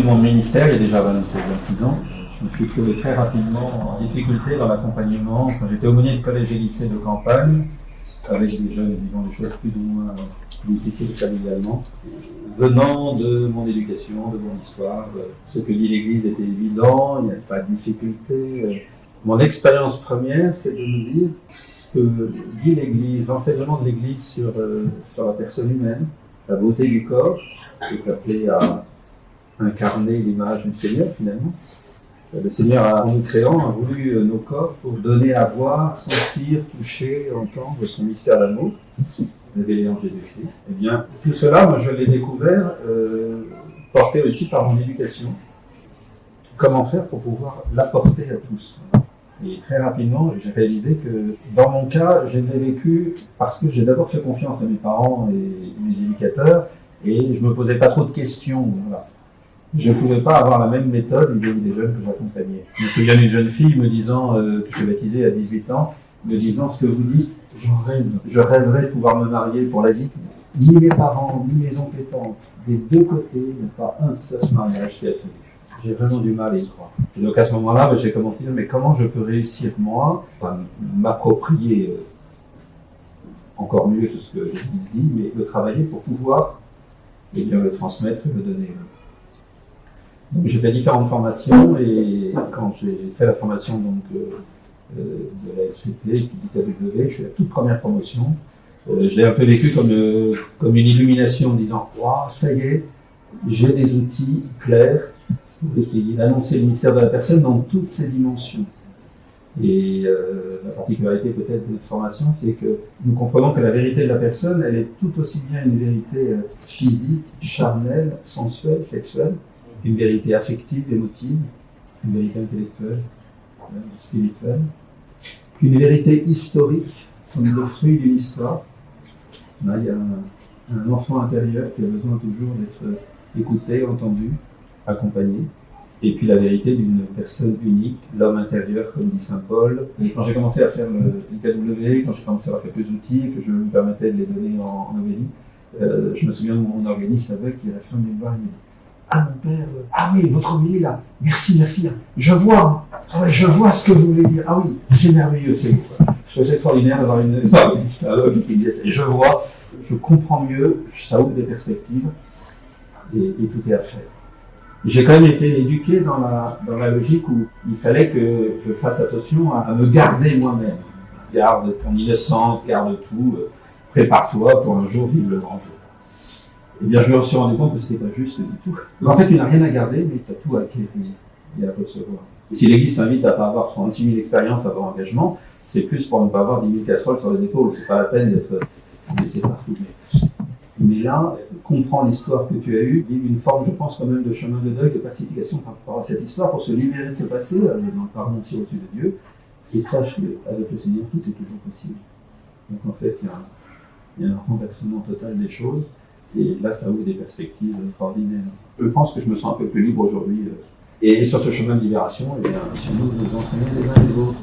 début de mon ministère, il y a déjà 26 ans, je me suis trouvé très rapidement en difficulté dans l'accompagnement. Quand j'étais aumônier de collège et lycée de campagne, avec des jeunes vivant des choses plus ou moins difficiles familialement, venant de mon éducation, de mon histoire, ce que dit l'Église était évident, il n'y avait pas de difficulté. Mon expérience première, c'est de me dire ce que dit l'Église, l'enseignement de l'Église sur la personne humaine, la beauté du corps, qui est appelé à incarner l'image du Seigneur finalement. Le Seigneur, en nous créant, a voulu nos corps pour donner à voir, sentir, toucher, entendre son mystère d'amour, révélé en Jésus-Christ. Eh bien, tout cela, moi, je l'ai découvert, porté aussi par mon éducation. Comment faire pour pouvoir l'apporter à tous. Et très rapidement, j'ai réalisé que, dans mon cas, je l'ai vécu parce que j'ai d'abord fait confiance à mes parents et mes éducateurs, et je me posais pas trop de questions. Voilà. Je ne pouvais pas avoir la même méthode vis-à-vis des jeunes que j'accompagnais. Je me souviens d'une jeune fille me disant, que je suis baptisé à 18 ans, me disant ce que vous dites, j'en rêve. Je rêverais de pouvoir me marier pour la vie. Ni mes parents, ni mes oncles et tantes, des deux côtés, il n'y a pas un seul mariage qui a tenu. J'ai vraiment du mal à y croire. Et donc à ce moment-là, j'ai commencé à dire, mais comment je peux réussir moi, à m'approprier encore mieux tout ce que l'Église dit, mais de travailler pour pouvoir le transmettre et le donner. Donc, j'ai fait différentes formations et quand j'ai fait la formation de la FCP puis d'IKW, je suis à la toute première promotion. Je l'ai un peu vécu comme une illumination en disant « Waouh, ça y est, j'ai des outils clairs pour essayer d'annoncer le mystère de la personne dans toutes ses dimensions. » Et la particularité peut-être de notre formation, c'est que nous comprenons que la vérité de la personne, elle est tout aussi bien une vérité physique, charnelle, sensuelle, sexuelle, une vérité affective, émotive, une vérité intellectuelle, spirituelle, qu'une vérité historique, comme le fruit d'une histoire. Là, il y a un enfant intérieur qui a besoin toujours d'être écouté, entendu, accompagné. Et puis la vérité d'une personne unique, l'homme intérieur, comme dit saint Paul. Et quand j'ai commencé à faire le IKW, quand j'ai commencé à avoir quelques outils, que je me permettais de les donner en homélie, je me souviens de mon organiste aveugle qui à la fin de mémoire, il me dit « Ah mon père, ah oui, votre homélie là, merci, je vois, ah ouais, je vois ce que vous voulez dire, ah oui, c'est merveilleux, c'est je trouve extraordinaire d'avoir une organiste aveugle qui me dit « Je vois, je comprends mieux, ça ouvre des perspectives, et tout est à faire. » J'ai quand même été éduqué dans la logique où il fallait que je fasse attention à me garder moi-même. Garde ton innocence, garde tout, prépare-toi pour un jour vivre le grand jour. Eh bien, je me suis rendu compte que c'était pas juste du tout. En fait, tu n'as rien à garder, mais tu as tout à acquérir et à recevoir. Et si l'Église t'invite à pas avoir 36 000 expériences avant engagement, c'est plus pour ne pas avoir 10 000 casseroles sur les épaules. C'est pas la peine d'être laissé partout. Mais là, comprends l'histoire que tu as eue, vivre une forme, je pense, quand même de chemin de deuil, de pacification par rapport à cette histoire, pour se libérer de ce passé, dans le pardon aussi au-dessus de Dieu, et sache qu'avec le Seigneur, tout est toujours possible. Donc en fait, il y a un renversement total des choses, et là, ça ouvre des perspectives extraordinaires. Je pense que je me sens un peu plus libre aujourd'hui. Et sur ce chemin de libération, eh bien, si nous nous entraînons les uns et les autres,